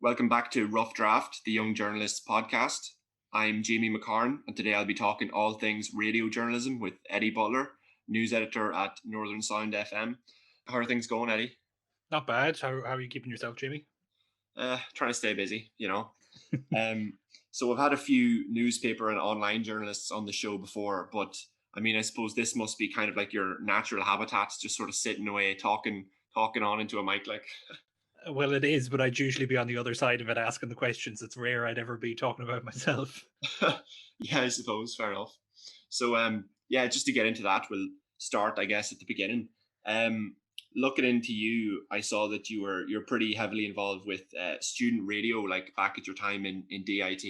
Welcome back to Rough Draft, the Young Journalists podcast. I'm Jamie McCarn, and today I'll be talking all things radio journalism with Eddie Butler, news editor at Northern Sound FM. How are things going, Eddie? Not bad. How are you keeping yourself, Jamie? Trying to stay busy, So we've had a few newspaper and online journalists on the show before, but I suppose this must be kind of like your natural habitat, just sort of sitting away, talking on into a mic, like. Well, it is, but I'd usually be on the other side of it asking the questions. It's rare I'd ever be talking about myself. Yeah, I suppose. Fair enough. So, yeah, just to get into that, we'll start, I guess, at the beginning. Looking into you, I saw that you're pretty heavily involved with student radio, like back at your time in DIT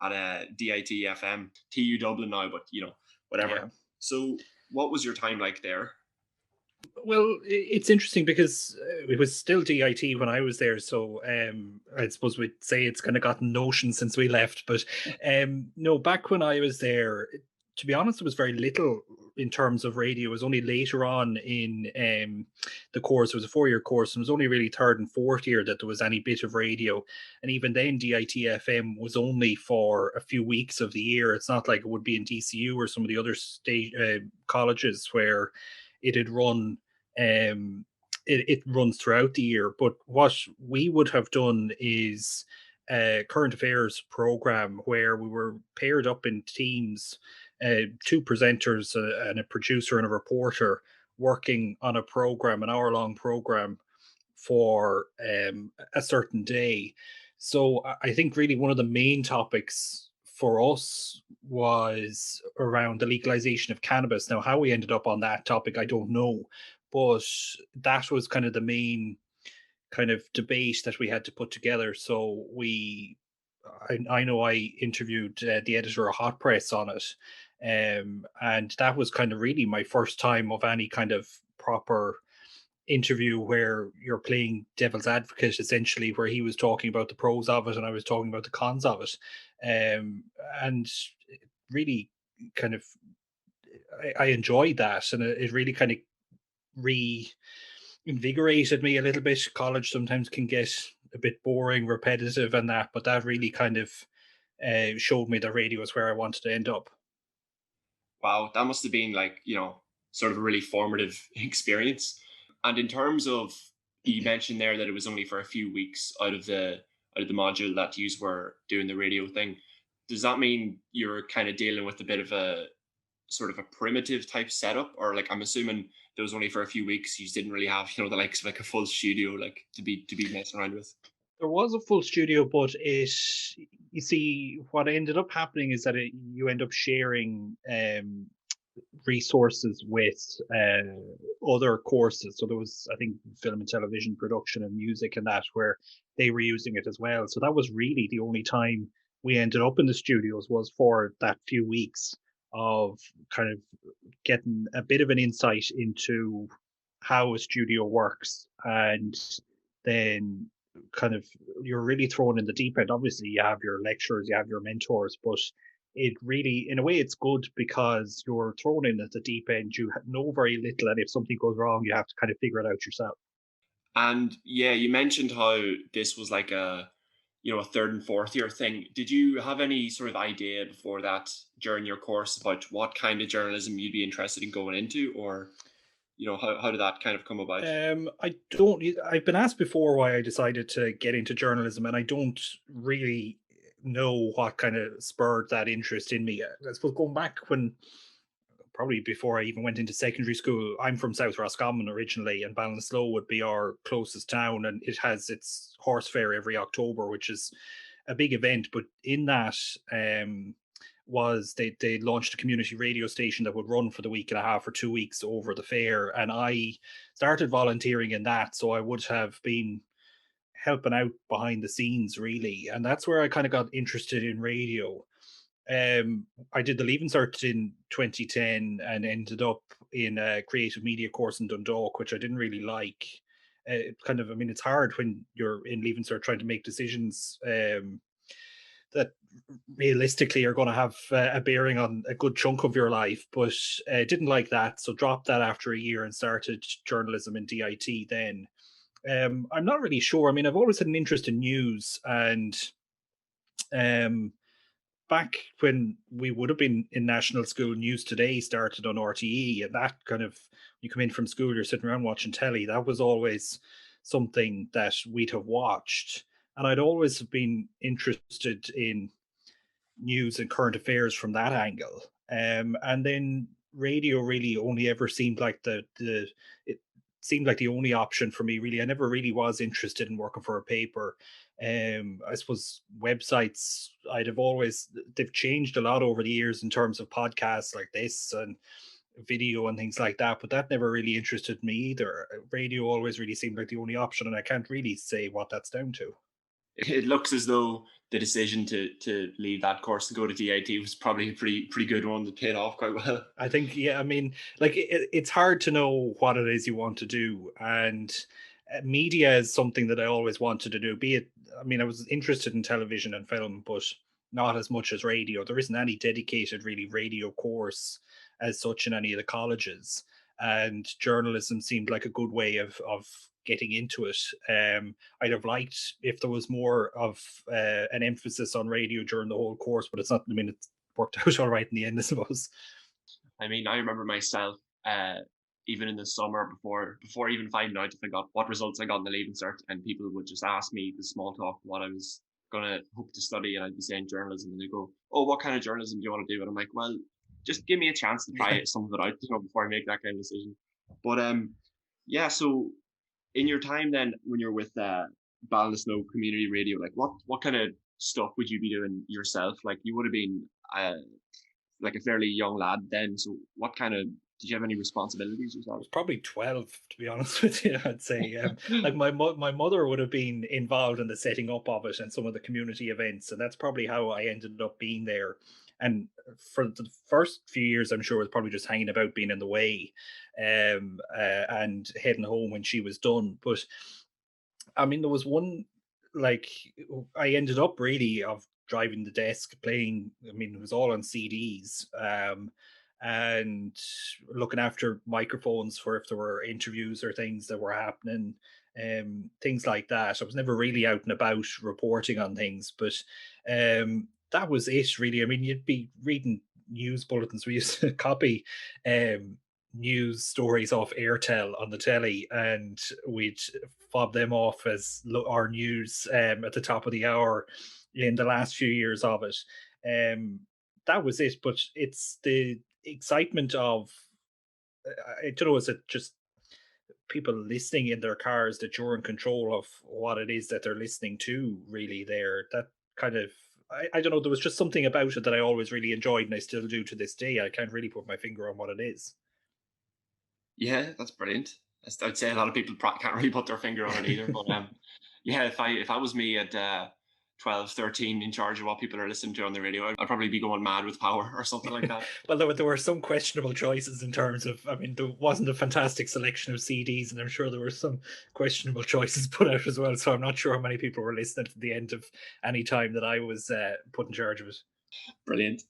at DIT FM, TU Dublin now, but whatever. Yeah. So, what was your time like there? Well, it's interesting because it was still DIT when I was there. So I suppose we'd say it's kind of gotten notion since we left. But no, back when I was there, to be honest, there was very little in terms of radio. It was only later on in the course. It was a 4-year course, and it was only really third and fourth year that there was any bit of radio. And even then, DIT FM was only for a few weeks of the year. It's not like it would be in DCU or some of the other state colleges where it had run. It runs throughout the year. But what we would have done is a current affairs program where we were paired up in teams, two presenters and a producer and a reporter working on a program, an hour-long program for a certain day. So I think really one of the main topics for us was around the legalization of cannabis. Now, how we ended up on that topic, I don't know, but that was kind of the main kind of debate that we had to put together. So I know I interviewed the editor of Hot Press on it, and that was kind of really my first time of any kind of proper interview where you're playing devil's advocate, essentially, where he was talking about the pros of it and I was talking about the cons of it, and really kind of I enjoyed that, and it really kind of reinvigorated me a little bit. College sometimes can get a bit boring, repetitive, and that, but that really kind of showed me that radio is where I wanted to end up. Wow, that must have been like, sort of a really formative experience. And in terms of, you mentioned there that it was only for a few weeks out of the module that you were doing the radio thing. Does that mean you're kind of dealing with a bit of a sort of a primitive type setup? Or like, I'm assuming there was only for a few weeks, you didn't really have, the likes of like a full studio like to be messing around with. There was a full studio, but you see, what ended up happening is that you end up sharing resources with other courses. So there was, I think, film and television production and music and that, where they were using it as well. So that was really the only time we ended up in the studios, was for that few weeks of kind of getting a bit of an insight into how a studio works. And then kind of you're really thrown in the deep end. Obviously, you have your lecturers, you have your mentors, but it really, in a way, it's good because you're thrown in at the deep end. You know very little, and if something goes wrong, you have to kind of figure it out yourself. And yeah, you mentioned how this was like a third and fourth year thing. Did you have any sort of idea before that during your course about what kind of journalism you'd be interested in going into, or how did that kind of come about? I don't. I've been asked before why I decided to get into journalism, and I don't really know what kind of spurred that interest in me. I suppose going back when, probably before I even went into secondary school, I'm from South Roscommon originally, and Ballinasloe would be our closest town, and it has its horse fair every October, which is a big event. But in that, was they launched a community radio station that would run for the week and a half or 2 weeks over the fair, and I started volunteering in that, so I would have been helping out behind the scenes really, and that's where I kind of got interested in radio. I did the Leaving Cert in 2010 and ended up in a creative media course in Dundalk, which I didn't really like. It's hard when you're in Leaving Cert trying to make decisions that realistically are going to have a bearing on a good chunk of your life, but didn't like that. So dropped that after a year and started journalism in DIT then. I'm not really sure. I mean, I've always had an interest in news, and um, back when we would have been in national school, News Today started on RTE, and that kind of, you come in from school, you're sitting around watching telly. That was always something that we'd have watched, and I'd always have been interested in news and current affairs from that angle. And then radio really only ever seemed like the it seemed like the only option for me. Really, I never really was interested in working for a paper. I suppose websites, I'd have always, they've changed a lot over the years in terms of podcasts like this and video and things like that, but that never really interested me either. Radio always really seemed like the only option, and I can't really say what that's down to. It looks as though the decision to leave that course and go to DIT was probably a pretty good one that paid off quite well. I think, yeah, I mean, like it's hard to know what it is you want to do, and media is something that I always wanted to do. Be it, I mean, I was interested in television and film, but not as much as radio. There isn't any dedicated, really, radio course as such in any of the colleges, and journalism seemed like a good way of getting into it. I'd have liked if there was more of an emphasis on radio during the whole course, but it's not. I mean, it's worked out all right in the end, I suppose. I mean, I remember myself, even in the summer before even finding out if I got what results I got in the Leaving Cert, and people would just ask me the small talk what I was gonna hope to study, and I'd be saying journalism, and they go, "Oh, what kind of journalism do you want to do?" And I'm like, "Well, just give me a chance to try Yeah. it, some of it out, before I make that kind of decision." But yeah. So in your time then, when you're with Ballinasloe Community Radio, like what kind of stuff would you be doing yourself? Like you would have been like a fairly young lad then. So what kind of did you have any responsibilities yourself? Was probably 12, to be honest with you. I'd say, like my mother would have been involved in the setting up of it and some of the community events, and that's probably how I ended up being there. And for the first few years, I'm sure it was probably just hanging about, being in the way, and heading home when she was done. But I mean, there was one, like, I ended up really of driving the desk, playing. I mean, it was all on CDs, and looking after microphones for if there were interviews or things that were happening, things like that. I was never really out and about reporting on things, but that was it really. I mean, you'd be reading news bulletins. We used to copy news stories off Airtel on the telly, and we'd fob them off as our news at the top of the hour in the last few years of it. Um, that was it. But it's the excitement of, I don't know, is it just people listening in their cars that you're in control of what it is that they're listening to, really? There, that kind of, I don't know, there was just something about it that I always really enjoyed, and I still do to this day. I can't really put my finger on what it is. Yeah, that's brilliant. I'd say a lot of people can't really put their finger on it either. But yeah, if I was me at 12, 13 in charge of what people are listening to on the radio, I'd probably be going mad with power or something like that. Well, there were some questionable choices in terms of, I mean, there wasn't a fantastic selection of CDs, and I'm sure there were some questionable choices put out as well. So I'm not sure how many people were listening to the end of any time that I was put in charge of it. Brilliant.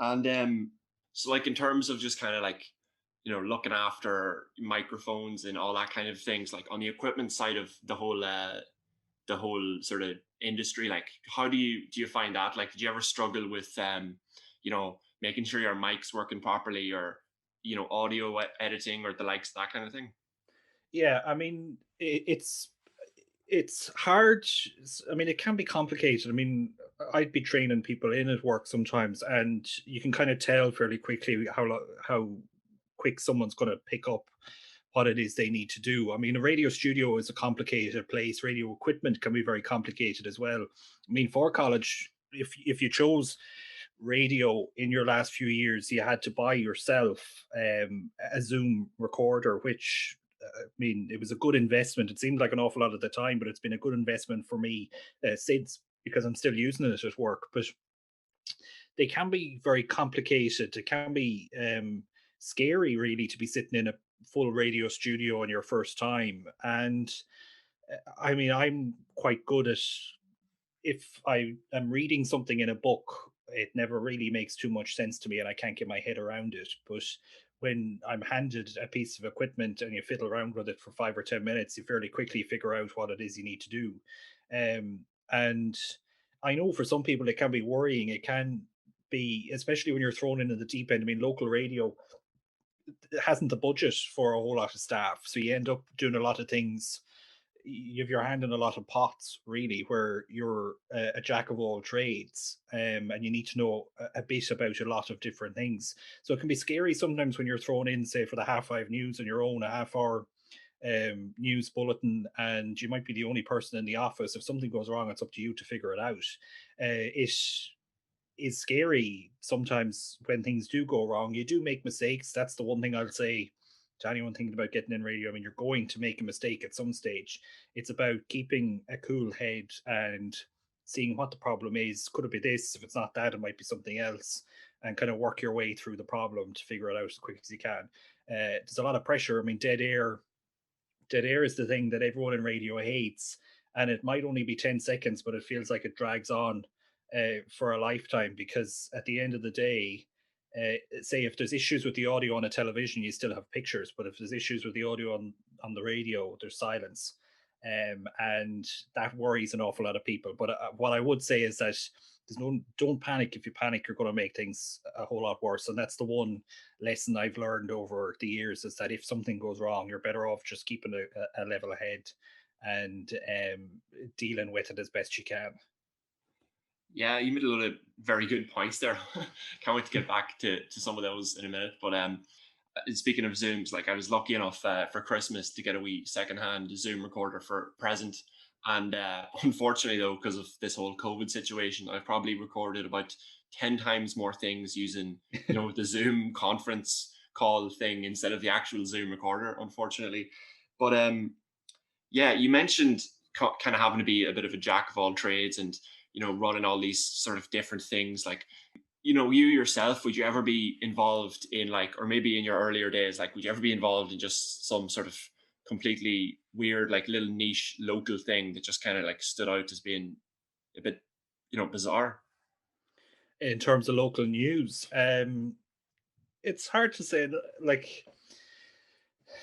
And so like in terms of just kind of like, looking after microphones and all that kind of things, like on the equipment side of the whole sort of industry, like how do you find that? Like, did you ever struggle with making sure your mic's working properly, or audio editing or the likes, that kind of thing? Yeah, I mean, it's hard. I mean, it can be complicated. I mean, I'd be training people in at work sometimes, and you can kind of tell fairly quickly how quick someone's going to pick up what it is they need to do. I mean, a radio studio is a complicated place. Radio equipment can be very complicated as well. I mean, for college, if you chose radio in your last few years, you had to buy yourself a Zoom recorder, which, I mean, it was a good investment. It seemed like an awful lot at the time, but it's been a good investment for me since, because I'm still using it at work. But they can be very complicated. It can be scary, really, to be sitting in a full radio studio on your first time. And I mean, I'm quite good at, if I am reading something in a book, it never really makes too much sense to me, and I can't get my head around it. But when I'm handed a piece of equipment and you fiddle around with it for 5 or 10 minutes, you fairly quickly figure out what it is you need to do. And I know for some people it can be worrying. It can be, especially when you're thrown into the deep end. I mean, local radio hasn't the budget for a whole lot of staff, so you end up doing a lot of things. You have your hand in a lot of pots, really, where you're a jack of all trades, and you need to know a bit about a lot of different things. So it can be scary sometimes when you're thrown in, say, for the half five news on your own, a half hour news bulletin, and you might be the only person in the office. If something goes wrong, it's up to you to figure it out. It is scary sometimes when things do go wrong. You do make mistakes. That's the one thing I'll say to anyone thinking about getting in radio. I mean, you're going to make a mistake at some stage. It's about keeping a cool head and seeing what the problem is. Could it be this? If it's not that, it might be something else, and kind of work your way through the problem to figure it out as quick as you can. There's a lot of pressure. I mean, dead air is the thing that everyone in radio hates, and it might only be 10 seconds, but it feels like it drags on for a lifetime, because at the end of the day, say if there's issues with the audio on a television, you still have pictures, but if there's issues with the audio on the radio, there's silence. And that worries an awful lot of people. But what I would say is that don't panic. If you panic, you're going to make things a whole lot worse. And that's the one lesson I've learned over the years, is that if something goes wrong, you're better off just keeping a level ahead and dealing with it as best you can. Yeah, you made a lot of very good points there. Can't wait to get back to some of those in a minute. But speaking of Zooms, like I was lucky enough for Christmas to get a wee secondhand Zoom recorder for present. And unfortunately, though, because of this whole COVID situation, I've probably recorded about 10 times more things using, the Zoom conference call thing instead of the actual Zoom recorder, unfortunately. But yeah, you mentioned kind of having to be a bit of a jack of all trades and, running all these sort of different things. Like, you yourself, would you ever be involved in, like, or maybe in your earlier days, like, would you ever be involved in just some sort of completely weird, like little niche local thing that just kind of like stood out as being a bit, bizarre? In terms of local news, it's hard to say. Like,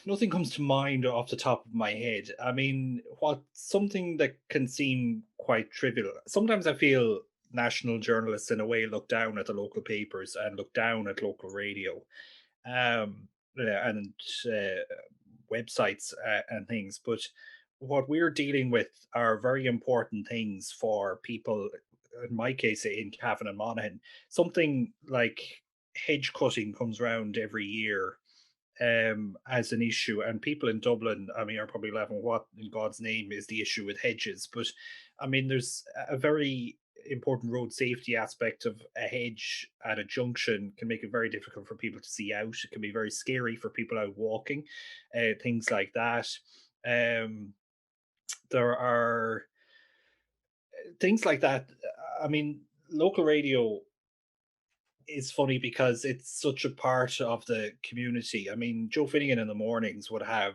nothing comes to mind off the top of my head. I mean, what something that can seem quite trivial. Sometimes I feel national journalists, in a way, look down at the local papers and look down at local radio, and websites and things. But what we're dealing with are very important things for people. In my case, in Cavan and Monaghan, something like hedge cutting comes around every year as an issue. And people in Dublin, I mean, are probably laughing, what in God's name is the issue with hedges? But I mean, there's a very important road safety aspect of a hedge at a junction can make it very difficult for people to see out. It can be very scary for people out walking, things like that. Um, there are things like that. I mean, local radio is funny because it's such a part of the community. I mean, Joe Finnegan in the mornings would have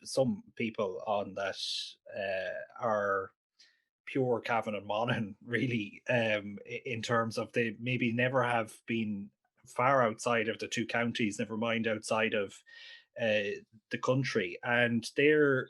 some people on that are pure Cavan and Monaghan, really, in terms of they maybe never have been far outside of the two counties, never mind outside of the country. And they're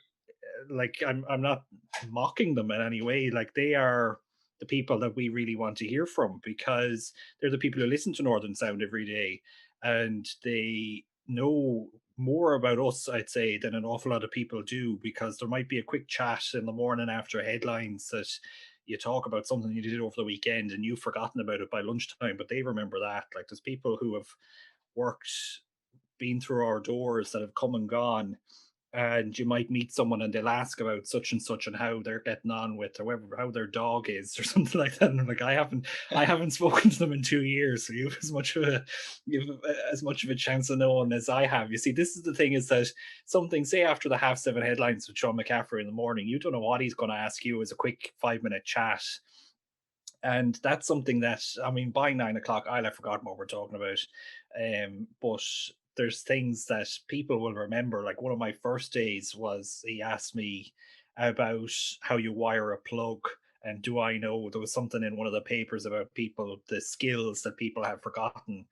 like, I'm not mocking them in any way. Like, they are the people that we really want to hear from, because they're the people who listen to Northern Sound every day, and they know more about us, I'd say, than an awful lot of people do, because there might be a quick chat in the morning after headlines that you talk about something you did over the weekend and you've forgotten about it by lunchtime, but they remember that. Like, there's people who have worked, been through our doors, that have come and gone, and you might meet someone and they'll ask about such and such and how they're getting on with, or whatever, how their dog is or something like that. And I'm like, I haven't spoken to them in 2 years, so you've as much of a chance of knowing as I have. You see, this is the thing, is that something, say after the 7:30 headlines with Sean McCaffrey in the morning, you don't know what he's going to ask you as a quick 5-minute chat. And that's something that, I mean, by 9 o'clock, I'll have forgotten what we're talking about. But there's things that people will remember. Like, one of my first days was, he asked me about how you wire a plug. And do I know, there was something in one of the papers about people, the skills that people have forgotten.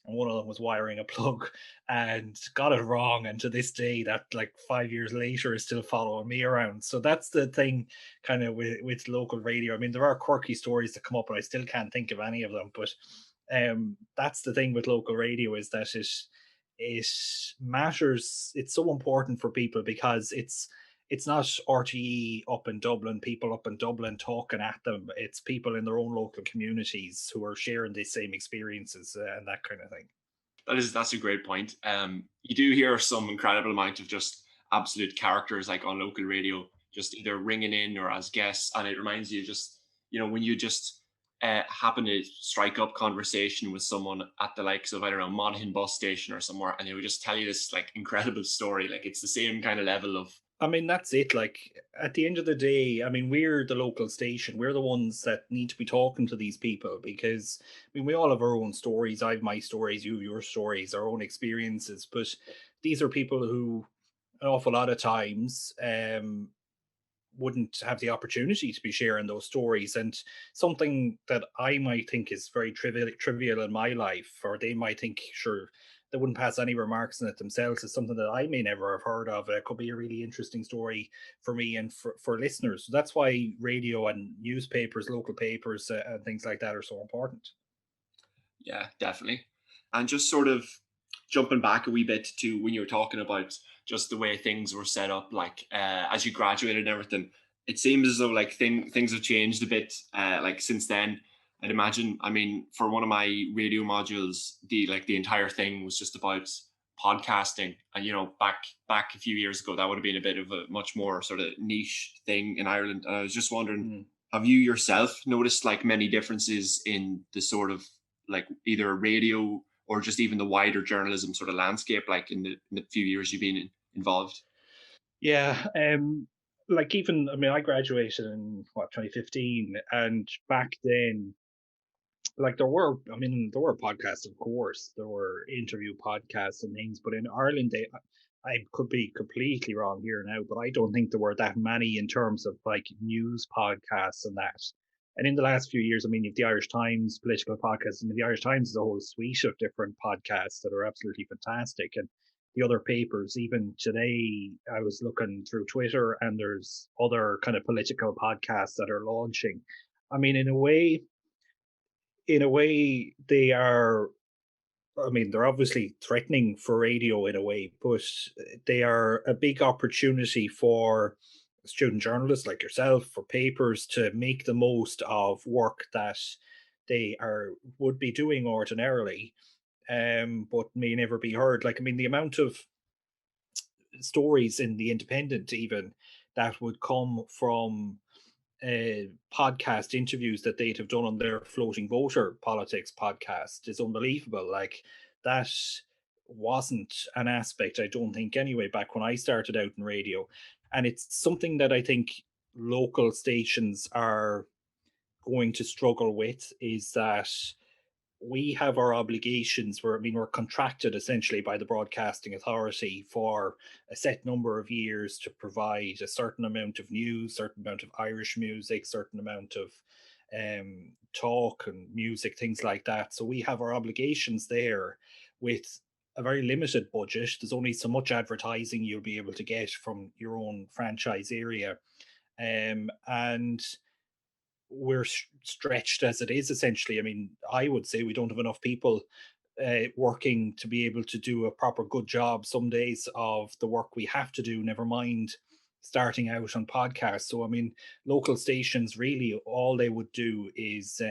and one of them was wiring a plug and got it wrong. And to this day, that like 5 years later is still following me around. So that's the thing kind of with local radio. I mean, there are quirky stories that come up, but I still can't think of any of them. But that's the thing with local radio, is that it matters. It's so important for people because it's not RTE up in Dublin, people up in Dublin talking at them. It's people in their own local communities who are sharing the same experiences and that kind of thing. That's a great point. You do hear some incredible amount of just absolute characters like on local radio, just either ringing in or as guests, and it reminds you just when you just happen to strike up conversation with someone at the likes of, I don't know, Monaghan bus station or somewhere, and they would just tell you this like incredible story. Like it's the same kind of level of. I mean, that's it. Like at the end of the day, I mean, we're the local station. We're the ones that need to be talking to these people because I mean, we all have our own stories. I have my stories, you have your stories, our own experiences. But these are people who, an awful lot of times, wouldn't have the opportunity to be sharing those stories. And something that I might think is very trivial in my life, or they might think, sure, they wouldn't pass any remarks on it themselves, is something that I may never have heard of. It could be a really interesting story for me and for listeners. So that's why radio and newspapers, local papers, and things like that are so important. Yeah, definitely. And just sort of jumping back a wee bit to when you were talking about just the way things were set up, like as you graduated and everything, it seems as though like things have changed a bit like since then. I'd imagine. I mean, for one of my radio modules, the entire thing was just about podcasting, and back a few years ago, that would have been a bit of a much more sort of niche thing in Ireland. And I was just wondering, Mm. have you yourself noticed like many differences in the sort of like either radio or just even the wider journalism sort of landscape, like in the few years you've been involved? Yeah, like even I mean, I graduated in what 2015, and back then, like I mean, there were podcasts, of course, there were interview podcasts and things, but in Ireland, I could be completely wrong here now, but I don't think there were that many in terms of like news podcasts and that. And in the last few years, I mean, you've the Irish Times political podcasts. I mean, the Irish Times is a whole suite of different podcasts that are absolutely fantastic. And the other papers, even today, I was looking through Twitter, and there's other kind of political podcasts that are launching. I mean, in a way, they are. I mean, they're obviously threatening for radio in a way, but they are a big opportunity for student journalists like yourself, for papers to make the most of work that they are would be doing ordinarily, but may never be heard. Like, I mean, the amount of stories in the Independent, even that would come from podcast interviews that they'd have done on their floating voter politics podcast is unbelievable. Like that wasn't an aspect, I don't think, anyway, back when I started out in radio. And it's something that I think local stations are going to struggle with, is that we have our obligations. I mean, we're contracted essentially by the broadcasting authority for a set number of years to provide a certain amount of news, certain amount of Irish music, certain amount of talk and music, things like that. So we have our obligations there with a very limited budget. There's only so much advertising you'll be able to get from your own franchise area. And we're stretched as it is, essentially. I mean, I would say we don't have enough people working to be able to do a proper good job some days of the work we have to do, never mind starting out on podcasts. So I mean, local stations, really all they would do is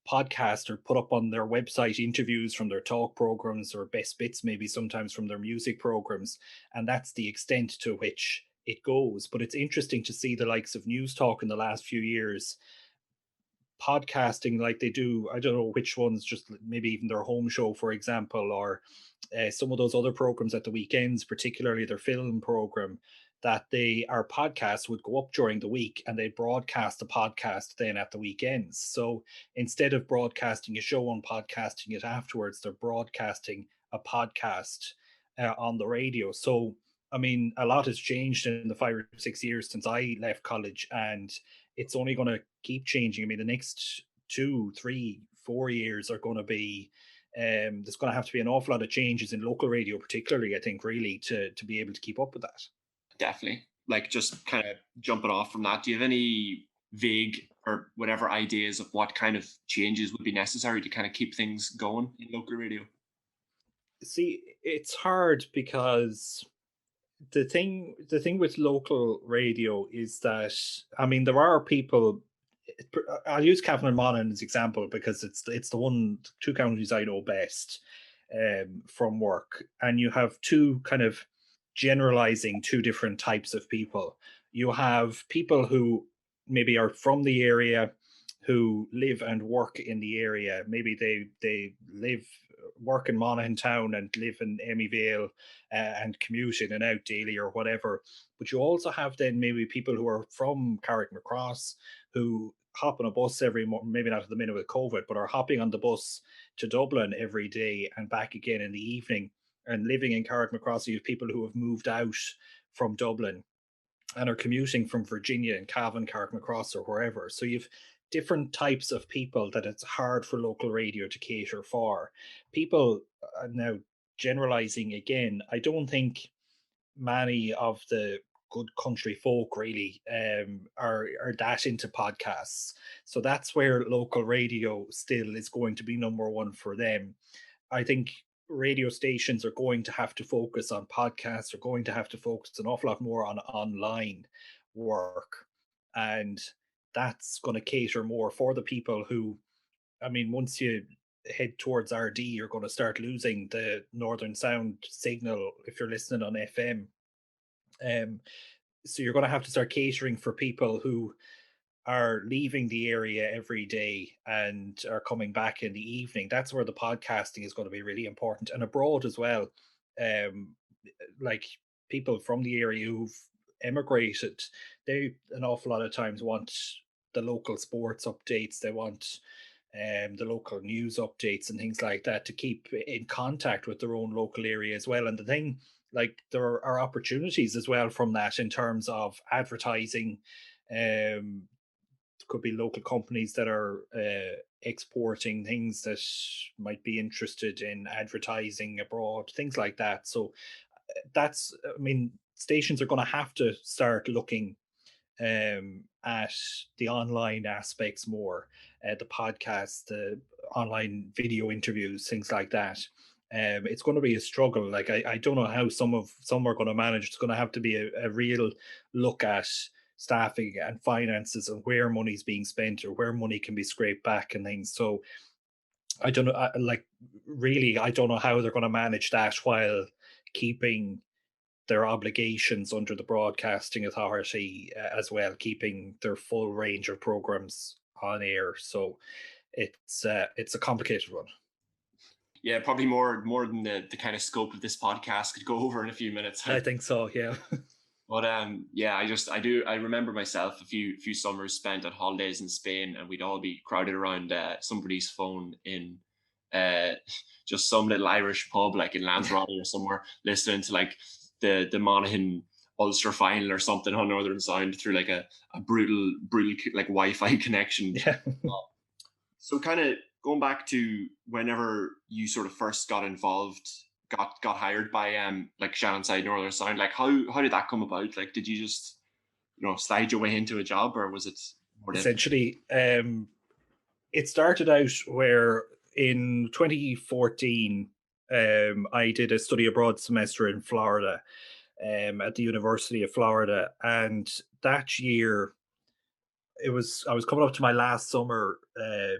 podcast or put up on their website interviews from their talk programs, or best bits maybe sometimes from their music programs, and that's the extent to which it goes. But it's interesting to see the likes of News Talk in the last few years podcasting like they do. I don't know which ones, just maybe even their home show, for example, or some of those other programs at the weekends, particularly their film program, that our podcasts would go up during the week and they broadcast the podcast then at the weekends. So instead of broadcasting a show and podcasting it afterwards, they're broadcasting a podcast on the radio. So I mean, a lot has changed in the 5 or 6 years since I left college, and it's only going to keep changing. I mean, the next 2, 3, 4 years are going to be There's going to have to be an awful lot of changes in local radio, particularly, I think, really, to be able to keep up with that. Definitely. Like, just kind of jumping off from that, do you have any vague or whatever ideas of what kind of changes would be necessary to kind of keep things going in local radio? See, it's hard because the thing with local radio is that, I mean, there are people. I'll use Cavan and Monaghan as example because it's the two counties I know best from work, and you have two kind of generalizing two different types of people. You have people who maybe are from the area, who live and work in the area. Maybe they live work in Monaghan town and live in Emyvale and commute in and out daily or whatever. But you also have then maybe people who are from Carrickmacross who hop on a bus every maybe not at the minute with COVID, but are hopping on the bus to Dublin every day and back again in the evening. And living in Carrickmacross, you have people who have moved out from Dublin and are commuting from Virginia and Cavan, Carrickmacross, or wherever. So you've different types of people that it's hard for local radio to cater for. People now generalizing again, I don't think many of the good country folk really are that into podcasts. So that's where local radio still is going to be number one for them. I think radio stations are going to have to focus on podcasts, are going to have to focus an awful lot more on online work. And that's going to cater more for the people who, I mean, once you head towards RD, you're going to start losing the Northern Sound signal if you're listening on FM. So you're going to have to start catering for people who are leaving the area every day and are coming back in the evening. That's where the podcasting is going to be really important, and abroad as well. Um, like people from the area who've emigrated, they an awful lot of times want the local sports updates. They want the local news updates and things like that to keep in contact with their own local area as well. And the thing, like, there are opportunities as well from that in terms of advertising. Could be local companies that are exporting things that might be interested in advertising abroad, things like that. So that's, I mean, stations are going to have to start looking at the online aspects more, the podcasts, the online video interviews, things like that. It's going to be a struggle. Like, I don't know how some are going to manage. It's going to have to be a real look at staffing and finances and where money's being spent or where money can be scraped back and things. So I don't know, like, really, I don't know how they're going to manage that while keeping their obligations under the Broadcasting Authority as well, keeping their full range of programs on air. So it's a complicated one. Yeah, probably more than the kind of scope of this podcast could go over in a few minutes. I think so, yeah. But yeah, I remember myself a few summers spent on holidays in Spain, and we'd all be crowded around somebody's phone in just some little Irish pub like in Lanzarote or somewhere, listening to like the Monaghan Ulster final or something on Northern Sound through like a brutal like Wi-Fi connection. Yeah. So kind of going back to whenever you sort of first got involved, got hired by like Shannonside Northern Sound, like how did that come about? Like, did you just slide your way into a job, or was it more essentially it started out where in 2014 I did a study abroad semester in Florida at the University of Florida, and that year I was coming up to my last summer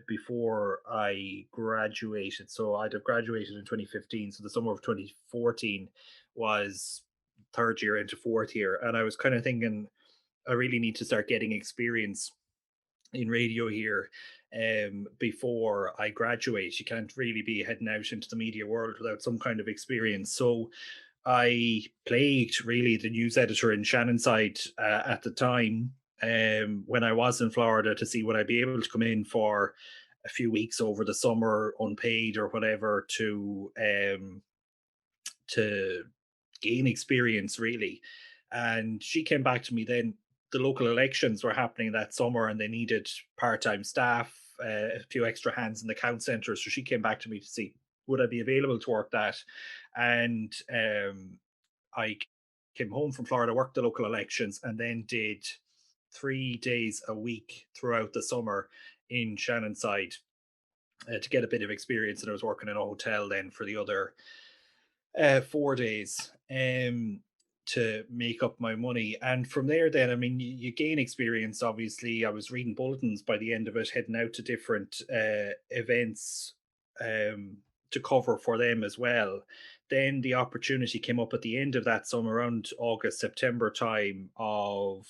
before I graduated. So I'd have graduated in 2015. So the summer of 2014 was third year into fourth year, and I was kind of thinking I really need to start getting experience in radio here before I graduate. You can't really be heading out into the media world without some kind of experience. So I plagued really the news editor in Shannonside at the time when I was in Florida to see would I be able to come in for a few weeks over the summer, unpaid or whatever, to gain experience really. And she came back to me then. The local elections were happening that summer and they needed part-time staff, a few extra hands in the count centre. So she came back to me to see would I be available to work that? And I came home from Florida, worked the local elections, and then did 3 days a week throughout the summer in Shannonside to get a bit of experience. And I was working in a hotel then for the other 4 days to make up my money. And from there, then, I mean, you gain experience. Obviously, I was reading bulletins by the end of it, heading out to different events to cover for them as well. Then the opportunity came up at the end of that summer, around August, September time, of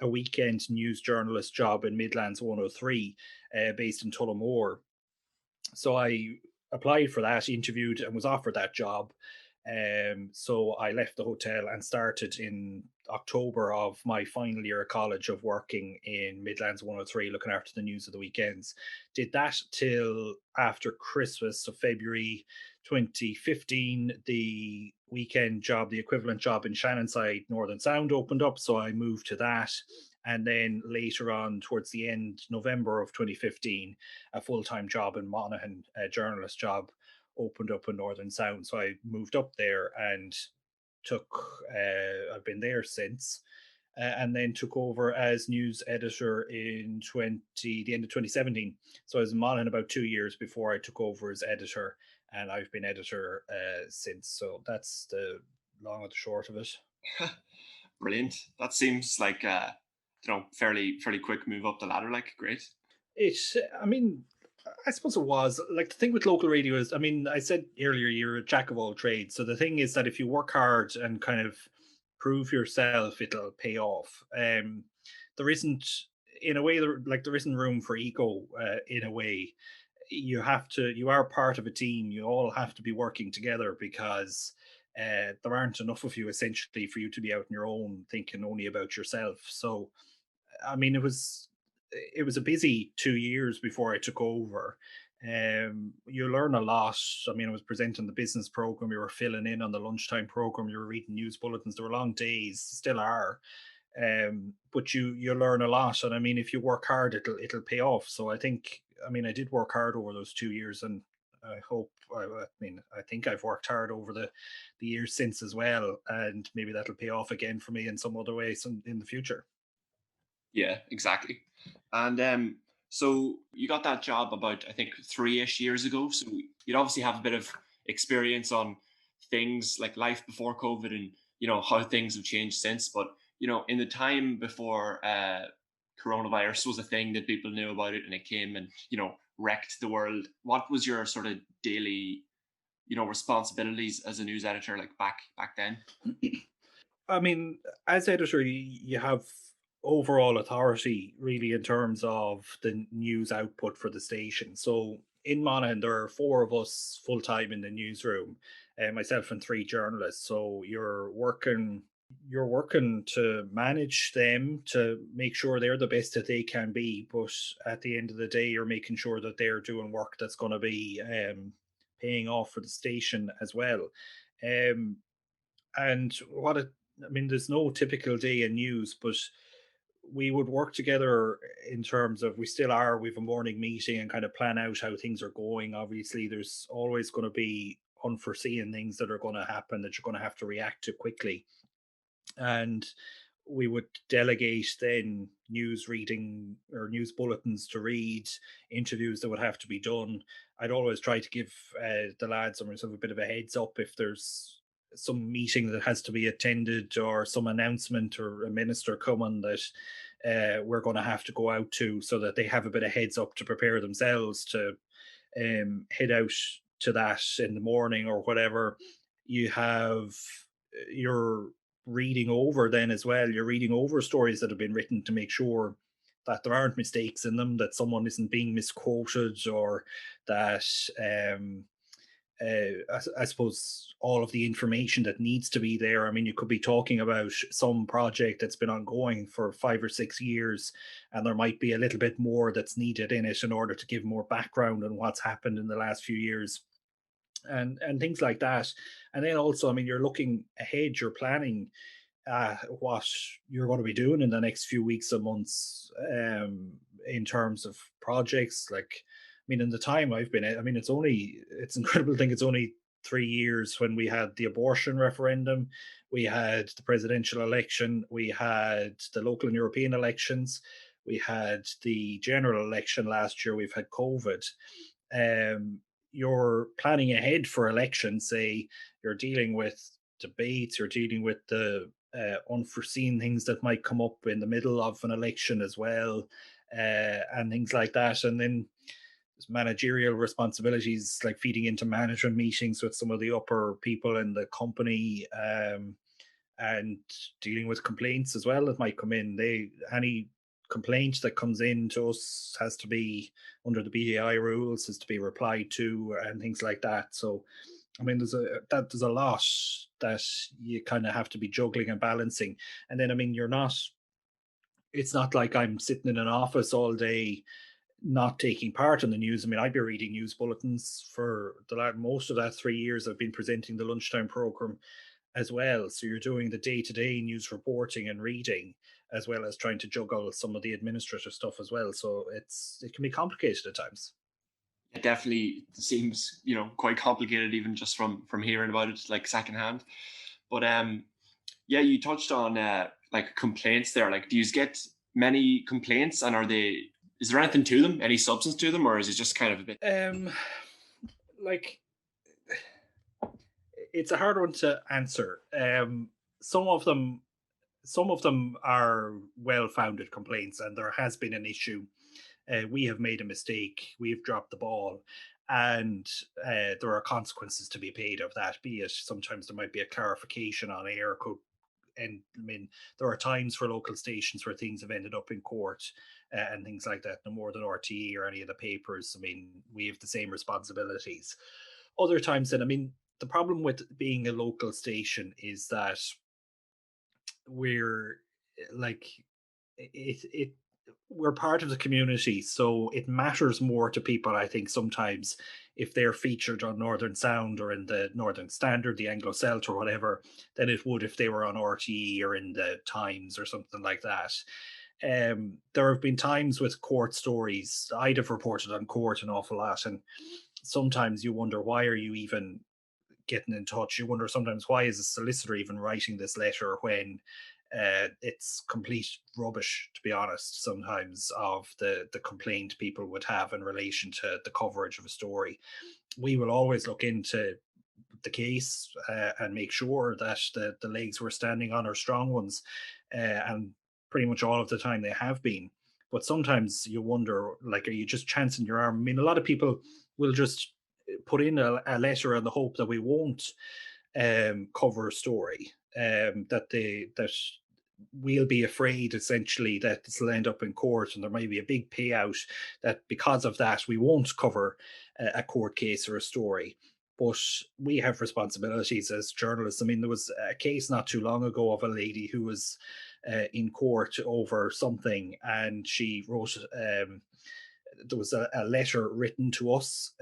a weekend news journalist job in Midlands 103, based in Tullamore. So I applied for that, interviewed, and was offered that job. So I left the hotel and started in October of my final year of college of working in Midlands 103, looking after the news of the weekends. Did that till after Christmas, so February 2015. The weekend job, the equivalent job in Shannonside, Northern Sound, opened up. So I moved to that. And then later on, towards the end, November of 2015, a full-time job in Monaghan, a journalist job, opened up in Northern Sound. So I moved up there and I've been there since, and then took over as news editor in the end of 2017. So I was in Monaghan about 2 years before I took over as editor, and I've been editor since. So that's the long and the short of it. Brilliant. That seems like fairly quick move up the ladder. Like, great. I mean, I suppose it was. Like, the thing with local radio is, I mean, I said earlier, you're a jack of all trades. So the thing is that if you work hard and kind of prove yourself, it'll pay off. There isn't, in a way, there isn't room for ego. In a way, you are part of a team. You all have to be working together, because there aren't enough of you essentially for you to be out on your own thinking only about yourself. So I mean, it was a busy 2 years before I took over. You learn a lot. I mean, I was presenting the business program. You were filling in on the lunchtime program. You were reading news bulletins. There were long days, still are. But you learn a lot. And I mean, if you work hard, it'll pay off. So I think, I mean, I did work hard over those 2 years, and I mean, I think I've worked hard over the years since as well, and maybe that'll pay off again for me in some other way in the future. Yeah, exactly. And so you got that job about, I think, 3-ish years ago. So you'd obviously have a bit of experience on things like life before COVID, and how things have changed since. But in the time before coronavirus was a thing that people knew about it, and it came and wrecked the world. What was your sort of daily responsibilities as a news editor, like back then? I mean, as editor, you have overall authority really in terms of the news output for the station. So in Monaghan, there are four of us full time in the newsroom, myself and three journalists. So you're working to manage them, to make sure they're the best that they can be. But at the end of the day, you're making sure that they're doing work that's going to be paying off for the station as well. Um, and I mean, there's no typical day in news, but we would work together in terms of, we still are, we have a morning meeting and kind of plan out how things are going. Obviously, there's always going to be unforeseen things that are going to happen that you're going to have to react to quickly. And we would delegate then news reading or news bulletins to read, interviews that would have to be done. I'd always try to give the lads or myself a bit of a heads up if there's some meeting that has to be attended, or some announcement or a minister coming that we're going to have to go out to, so that they have a bit of heads up to prepare themselves to head out to that in the morning or whatever. You have your reading over then as well. You're reading over stories that have been written to make sure that there aren't mistakes in them, that someone isn't being misquoted, or that I suppose all of the information that needs to be there. I mean, you could be talking about some project that's been ongoing for 5 or 6 years, and there might be a little bit more that's needed in it in order to give more background on what's happened in the last few years, and things like that. And then also, I mean, you're looking ahead, you're planning what you're going to be doing in the next few weeks or months, in terms of projects. Like mean, in the time I've been, I mean, it's incredible to think it's only 3 years when we had the abortion referendum, we had the presidential election, we had the local and European elections, we had the general election last year, we've had COVID. Um, you're planning ahead for elections, say you're dealing with debates, you're dealing with the unforeseen things that might come up in the middle of an election as well, and things like that. And then there's managerial responsibilities like feeding into management meetings with some of the upper people in the company, and dealing with complaints as well that might come in. Any complaint that comes in to us has to be under the BAI rules, has to be replied to, and things like that. So, I mean, there's a lot that you kind of have to be juggling and balancing. And then, I mean, it's not like I'm sitting in an office all day not taking part in the news. I mean, I'd be reading news bulletins for most of that 3 years. I've been presenting the lunchtime program as well. So you're doing the day-to-day news reporting and reading, as well as trying to juggle some of the administrative stuff as well. So it can be complicated at times. It definitely seems, quite complicated even just from hearing about it like secondhand. But yeah, you touched on like complaints there. Like, do you get many complaints, and is there anything to them, any substance to them, or is it just kind of a bit? Like, it's a hard one to answer. Some of them, some of them are well-founded complaints, and there has been an issue. We have made a mistake. We've dropped the ball, and there are consequences to be paid of that. Be it sometimes there might be a clarification on air, and I mean, there are times for local stations where things have ended up in court, and things like that. No more than RTE or any of the papers. I mean, we have the same responsibilities. Other times, then, I mean, the problem with being a local station is that we're like it we're part of the community, so it matters more to people, I think, sometimes if they're featured on Northern Sound or in the Northern Standard, the Anglo Celt or whatever, than it would if they were on RTE or in the Times or something like that. There have been times with court stories. I'd have reported on court an awful lot, and sometimes you wonder, why are you even getting in touch? You wonder sometimes, why is a solicitor even writing this letter when it's complete rubbish, to be honest, sometimes, of the complaint people would have in relation to the coverage of a story. We will always look into the case, and make sure that the legs we're standing on are strong ones, and pretty much all of the time they have been. But sometimes you wonder, like, are you just chancing your arm? I mean, a lot of people will just put in a letter in the hope that we won't cover a story, that we'll be afraid essentially that this will end up in court and there might be a big payout, that because of that we won't cover a court case or a story. But we have responsibilities as journalists. I mean, there was a case not too long ago of a lady who was in court over something, and she wrote, there was a letter written to us,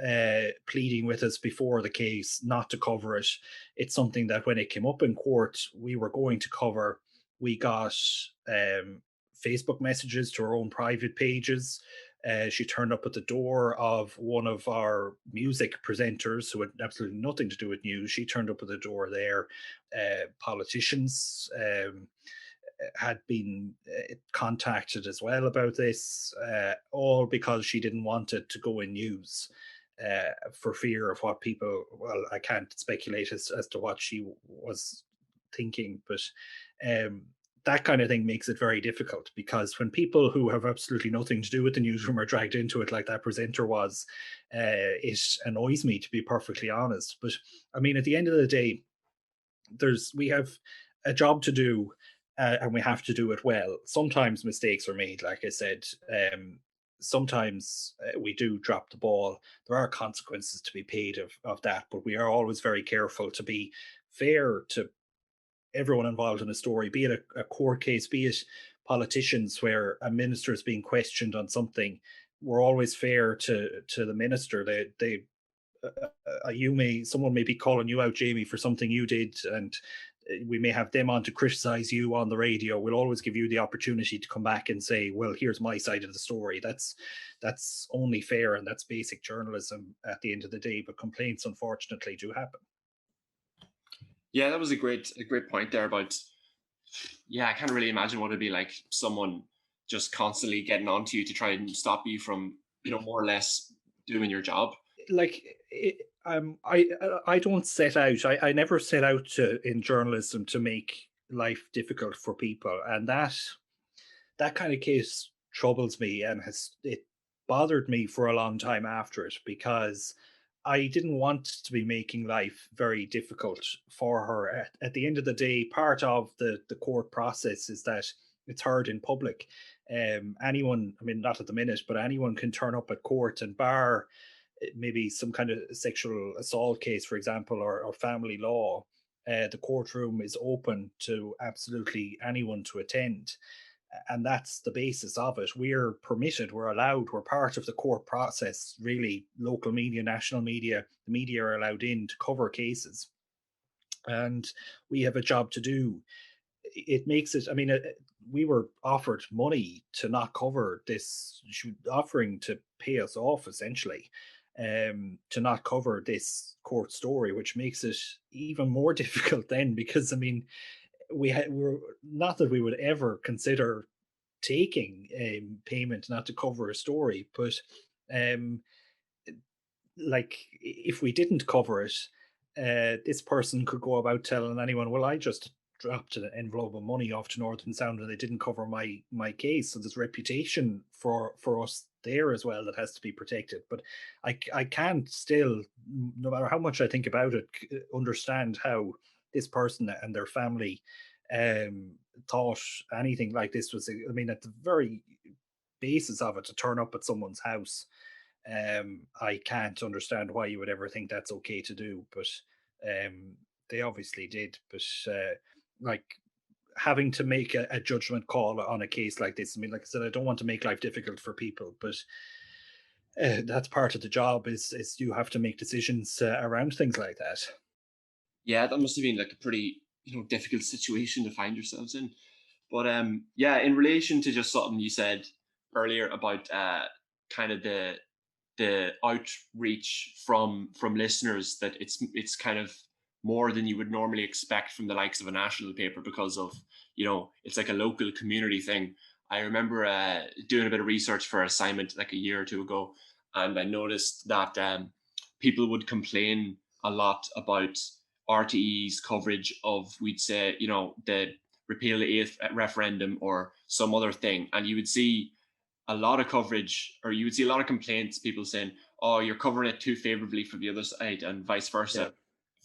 pleading with us before the case not to cover it. It's something that when it came up in court we were going to cover. We got Facebook messages to our own private pages. She turned up at the door of one of our music presenters who had absolutely nothing to do with news. She turned up at the door there. Politicians had been contacted as well about this, all because she didn't want it to go in news, for fear of what people, well, I can't speculate as to what she was thinking, but that kind of thing makes it very difficult, because when people who have absolutely nothing to do with the newsroom are dragged into it, like that presenter was, it annoys me, to be perfectly honest. But I mean, at the end of the day, we have a job to do, and we have to do it well. Sometimes mistakes are made, like I said. Sometimes we do drop the ball. There are consequences to be paid of that, but we are always very careful to be fair to everyone involved in a story, be it a court case, be it politicians where a minister is being questioned on something. We're always fair to the minister. Someone may be calling you out, Jamie, for something you did, and we may have them on to criticize you on the radio. We'll always give you the opportunity to come back and say, well, here's my side of the story. That's only fair, and that's basic journalism at the end of the day. But complaints, unfortunately, do happen. Yeah, that was a great point there about, yeah, I can't really imagine what it'd be like, someone just constantly getting onto you to try and stop you from, more or less doing your job. Like, I don't set out. I never set out to in journalism to make life difficult for people, and that kind of case troubles me, and it bothered me for a long time after it, because I didn't want to be making life very difficult for her. At the end of the day, part of the court process is that it's heard in public. Anyone, I mean, not at the minute, but anyone can turn up at court, and bar maybe some kind of sexual assault case, for example, or family law. The courtroom is open to absolutely anyone to attend, and that's the basis of it. We're permitted, we're allowed, we're part of the court process. Really, local media, national media, the media are allowed in to cover cases, and we have a job to do. It makes it, I mean, we were offered money to not cover this, offering to pay us off essentially, to not cover this court story, which makes it even more difficult then, because I mean, we're not that we would ever consider taking payment not to cover a story, but um, like, if we didn't cover it, this person could go about telling anyone, "Well, I just dropped an envelope of money off to Northern Sound, and they didn't cover my case." So there's reputation for us there as well that has to be protected. But I can't still, no matter how much I think about it, understand how this person and their family thought anything like this was. I mean, at the very basis of it, to turn up at someone's house, I can't understand why you would ever think that's okay to do, but they obviously did. But like, having to make a judgment call on a case like this, I mean, like I said, I don't want to make life difficult for people, but that's part of the job. Is you have to make decisions around things like that. Yeah, that must have been like a pretty, difficult situation to find yourselves in. But yeah, in relation to just something you said earlier about kind of the outreach from listeners, that it's kind of more than you would normally expect from the likes of a national paper, because of, it's like a local community thing. I remember doing a bit of research for an assignment like a year or two ago, and I noticed that people would complain a lot about RTE's coverage of, we'd say, the repeal the eighth referendum or some other thing, and you would see a lot of coverage, or you would see a lot of complaints, people saying, "Oh, you're covering it too favorably for the other side," and vice Yeah, versa,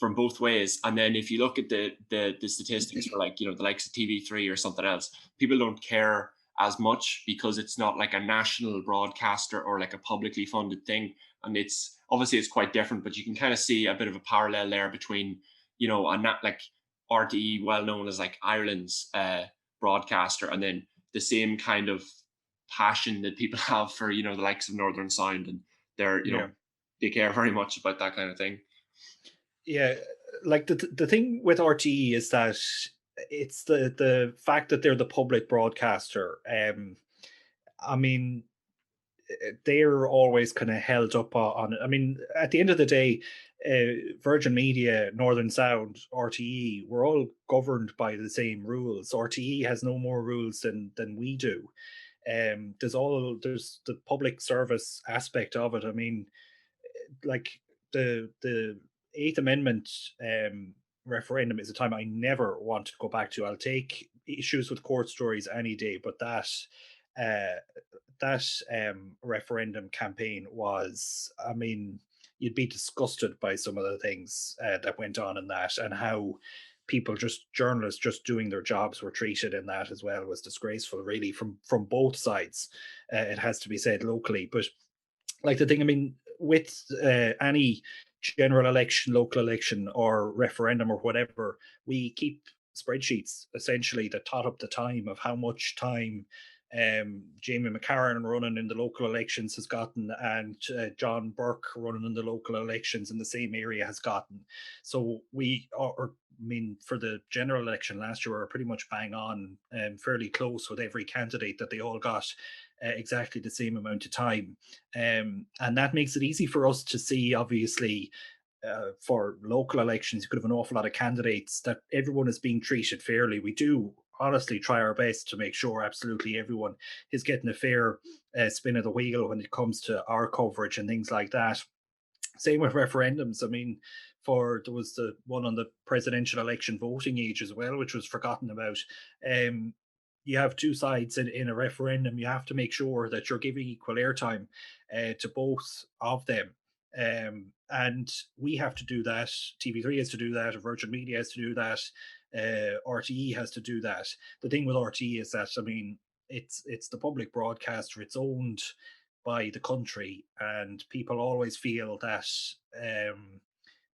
from both ways. And then if you look at the statistics for, like, the likes of TV3 or something else, people don't care as much, because it's not like a national broadcaster or like a publicly funded thing, and it's obviously it's quite different. But you can kind of see a bit of a parallel there between, a not like RTE, well known as like Ireland's broadcaster, and then the same kind of passion that people have for, the likes of Northern Sound, and they're, yeah. they care very much about that kind of thing. Yeah, like the thing with RTE is that it's the fact that they're the public broadcaster. I mean, they're always kind of held up on it. I mean, at the end of the day, Virgin Media, Northern Sound, RTE, we're all governed by the same rules. RTE has no more rules than we do. There's the public service aspect of it. I mean, like, the Eighth Amendment referendum is a time I never want to go back to. I'll take issues with court stories any day, but uh, that referendum campaign was, I mean, you'd be disgusted by some of the things that went on in that, and how people, just journalists just doing their jobs, were treated in that as well, was disgraceful, really, from both sides. It has to be said locally, but like, the thing, I mean, with any general election, local election, or referendum, or whatever, we keep spreadsheets essentially that tot up the time of how much time Jamie McCarran running in the local elections has gotten, and John Burke running in the local elections in the same area has gotten. So we, or I mean, for the general election last year, we were pretty much bang on, fairly close with every candidate, that they all got exactly the same amount of time. And that makes it easy for us to see, obviously, for local elections, you could have an awful lot of candidates, that everyone is being treated fairly. We do honestly try our best to make sure absolutely everyone is getting a fair spin of the wheel when it comes to our coverage and things like that. Same with referendums. I mean, there was the one on the presidential election voting age as well, which was forgotten about. Um, you have two sides in a referendum. You have to make sure that you're giving equal airtime to both of them. And we have to do that. TV3 has to do that. Virgin Media has to do that. RTE has to do that. The thing with RTE is that, I mean, it's the public broadcaster. It's owned by the country, and people always feel that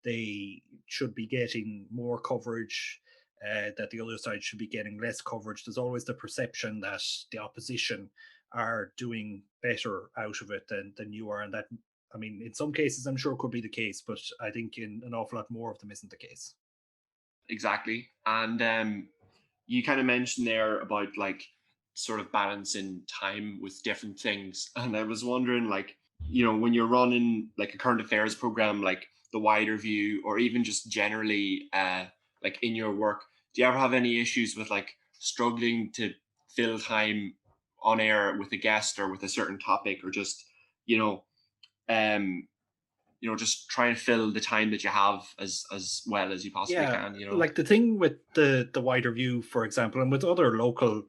they should be getting more coverage, that the other side should be getting less coverage. There's always the perception that the opposition are doing better out of it than you are, and that, I mean, in some cases I'm sure could be the case, but I think in an awful lot more of them isn't the case. Exactly. And you kind of mentioned there about like sort of balancing time with different things. And I was wondering, like, when you're running like a current affairs program, like the Wider View, or even just generally like in your work, do you ever have any issues with like struggling to fill time on air with a guest or with a certain topic, or just, you know, um, just try and fill the time that you have as well as you possibly Yeah, can. like the thing with the Wider View, for example, and with other local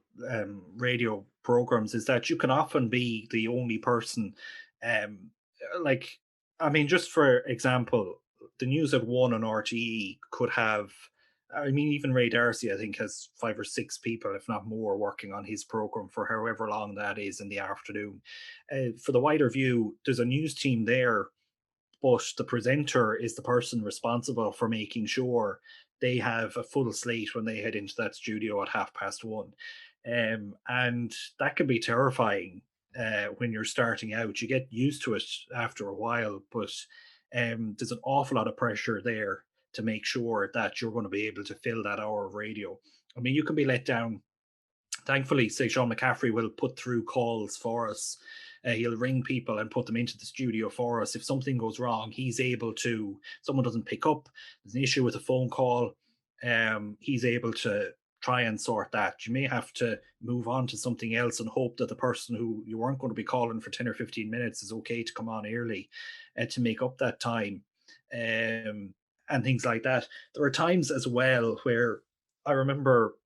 radio programs, is that you can often be the only person. Um, like, I mean, just for example, the News at One on RTE could have. I mean, even Ray Darcy, I think, has 5 or 6 people, if not more, working on his program for however long that is in the afternoon. For the Wider View, there's a news team there, but the presenter is the person responsible for making sure they have a full slate when they head into that studio at 1:30. And that can be terrifying when you're starting out. You get used to it after a while, but there's an awful lot of pressure there to make sure that you're going to be able to fill that hour of radio. I mean, you can be let down. Thankfully, say Sean McCaffrey will put through calls for us. He'll ring people and put them into the studio for us. If something goes wrong, he's able to, someone doesn't pick up, there's an issue with a phone call, he's able to try and sort that. You may have to move on to something else and hope that the person who you weren't going to be calling for 10 or 15 minutes is okay to come on early to make up that time, and things like that. There are times as well where I remember,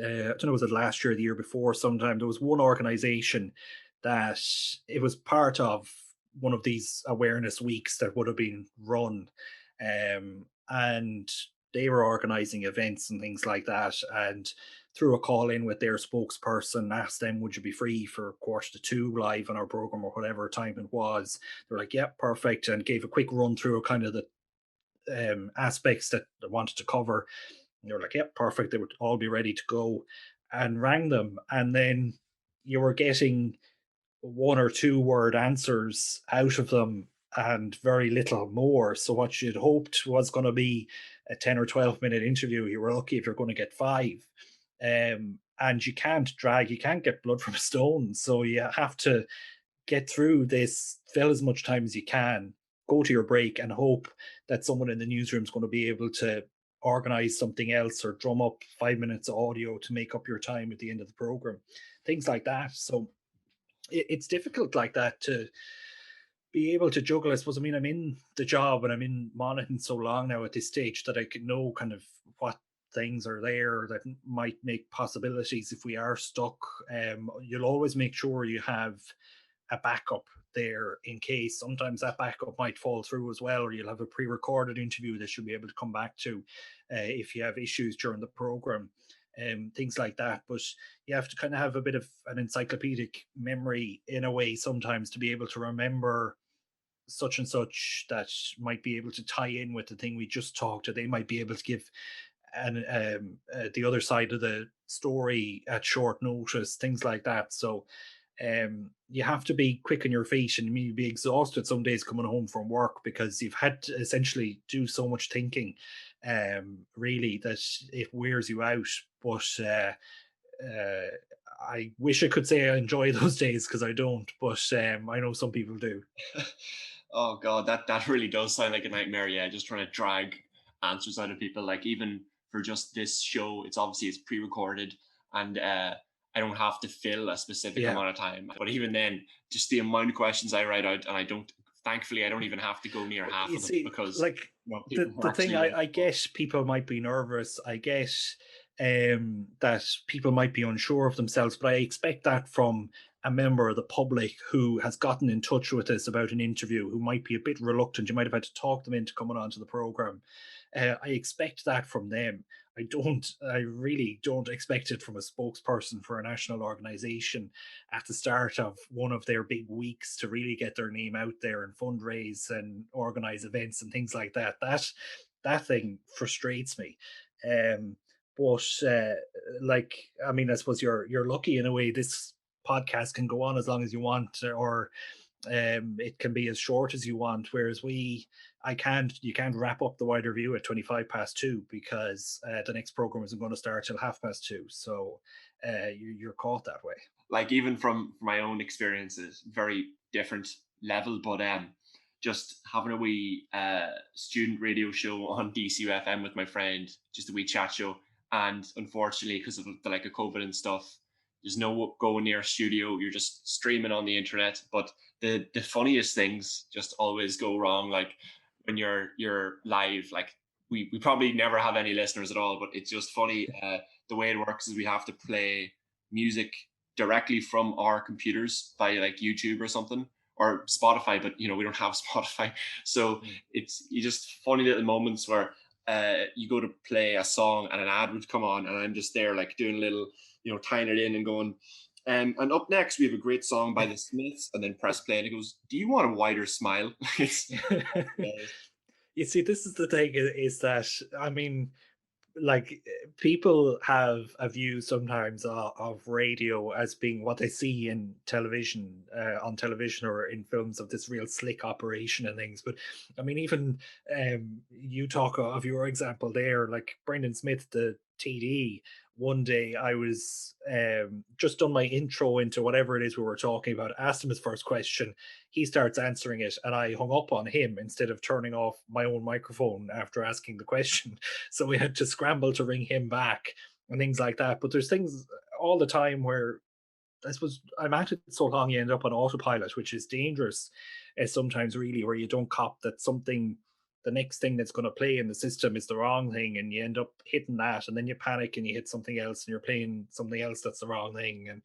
I don't know, was it last year or the year before sometime, there was one organization that it was part of one of these awareness weeks that would have been run. And they were organizing events and things like that. And threw a call in with their spokesperson, asked them, would you be free for 1:45 live on our program or whatever time it was? They're like, yeah, perfect. And gave a quick run through of kind of the aspects that they wanted to cover. And they were like, yep, perfect. They would all be ready to go, and rang them. And then you were getting 1 or 2 word answers out of them and very little more. So what you'd hoped was going to be a 10 or 12 minute interview, you were lucky if you're going to get five. And you can't get blood from a stone. So you have to get through this, fill as much time as you can, go to your break, and hope that someone in the newsroom is going to be able to organize something else or drum up 5 minutes of audio to make up your time at the end of the program. Things like that. So it's difficult like that to be able to juggle. I suppose, I mean, I'm in the job and I'm in monitoring so long now at this stage that I can know kind of what things are there that might make possibilities if we are stuck. You'll always make sure you have a backup there in case. Sometimes that backup might fall through as well, or you'll have a pre-recorded interview that you'll be able to come back to if you have issues during the program, things like that. But you have to kind of have a bit of an encyclopedic memory in a way sometimes to be able to remember such and such that might be able to tie in with the thing we just talked to. They might be able to give and the other side of the story at short notice, things like that. So you have to be quick on your feet, and you'll be exhausted some days coming home from work because you've had to essentially do so much thinking really, that it wears you out. But uh, I wish I could say I enjoy those days, because I don't, but I know some people do. Oh god, that really does sound like a nightmare. Yeah, just trying to drag answers out of people. Like even for just this show, it's pre-recorded, and I don't have to fill a specific Yeah. amount of time. But even then, just the amount of questions I write out, and I don't. Thankfully, I don't even have to go near half You of them see, because like, people the thing, actually want I to know. get people might be nervous. I get that people might be unsure of themselves, but I expect that from a member of the public who has gotten in touch with us about an interview, who might be a bit reluctant. You might have had to talk them into coming onto the program. I expect that from them. I really don't expect it from a spokesperson for a national organization at the start of one of their big weeks to really get their name out there and fundraise and organize events and things like that. That thing frustrates me. Um, but like, I mean, I suppose you're lucky in a way. This podcast can go on as long as you want, or it can be as short as you want. Whereas you can't wrap up the wider view at 25 past 2, because the next program isn't going to start till 2:30. So you're caught that way. Like even from my own experiences, very different level, but just having a wee student radio show on DCUFM with my friend, just a wee chat show. And unfortunately, because of the like of COVID and stuff, there's no going near a studio. You're just streaming on the internet. But the funniest things just always go wrong. Like when you're live, like we probably never have any listeners at all, but it's just funny. The way it works is we have to play music directly from our computers by like YouTube or something, or Spotify, but we don't have Spotify. So it's you just funny little moments where you go to play a song and an ad would come on, and I'm just there like doing a little, tying it in and going. And up next, we have a great song by the Smiths, and then press play, and it goes, "Do you want a wider smile?" It's You see, this is the thing, is that, I mean, like, people have a view sometimes of radio as being what they see in television, on television or in films, of this real slick operation and things. But I mean, even you talk of your example there, like Brendan Smith, the TD. One day I was just done my intro into whatever it is we were talking about, asked him his first question. He starts answering it, and I hung up on him instead of turning off my own microphone after asking the question. So we had to scramble to ring him back and things like that. But there's things all the time where, I suppose, I'm at it so long, you end up on autopilot, which is dangerous. Sometimes, really, where you don't cop that something, the next thing that's going to play in the system is the wrong thing, and you end up hitting that, and then you panic and you hit something else, and you're playing something else that's the wrong thing, and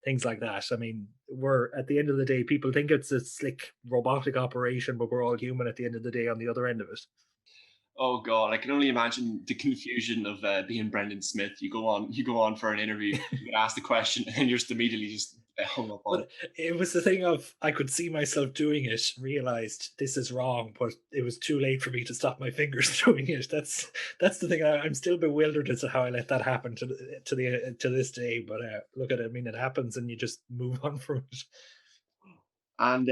things like that. I mean, we're, at the end of the day, people think it's a slick robotic operation, but we're all human at the end of the day on the other end of it. Oh god, I can only imagine the confusion of being Brendan Smith. You go on for an interview, you get asked a question, and you're just immediately just hung up on it. But it was the thing of, I could see myself doing it, realized this is wrong, but it was too late for me to stop my fingers doing it. That's the thing. I'm still bewildered as to how I let that happen to this day. But look at it. I mean, it happens, and you just move on from it. And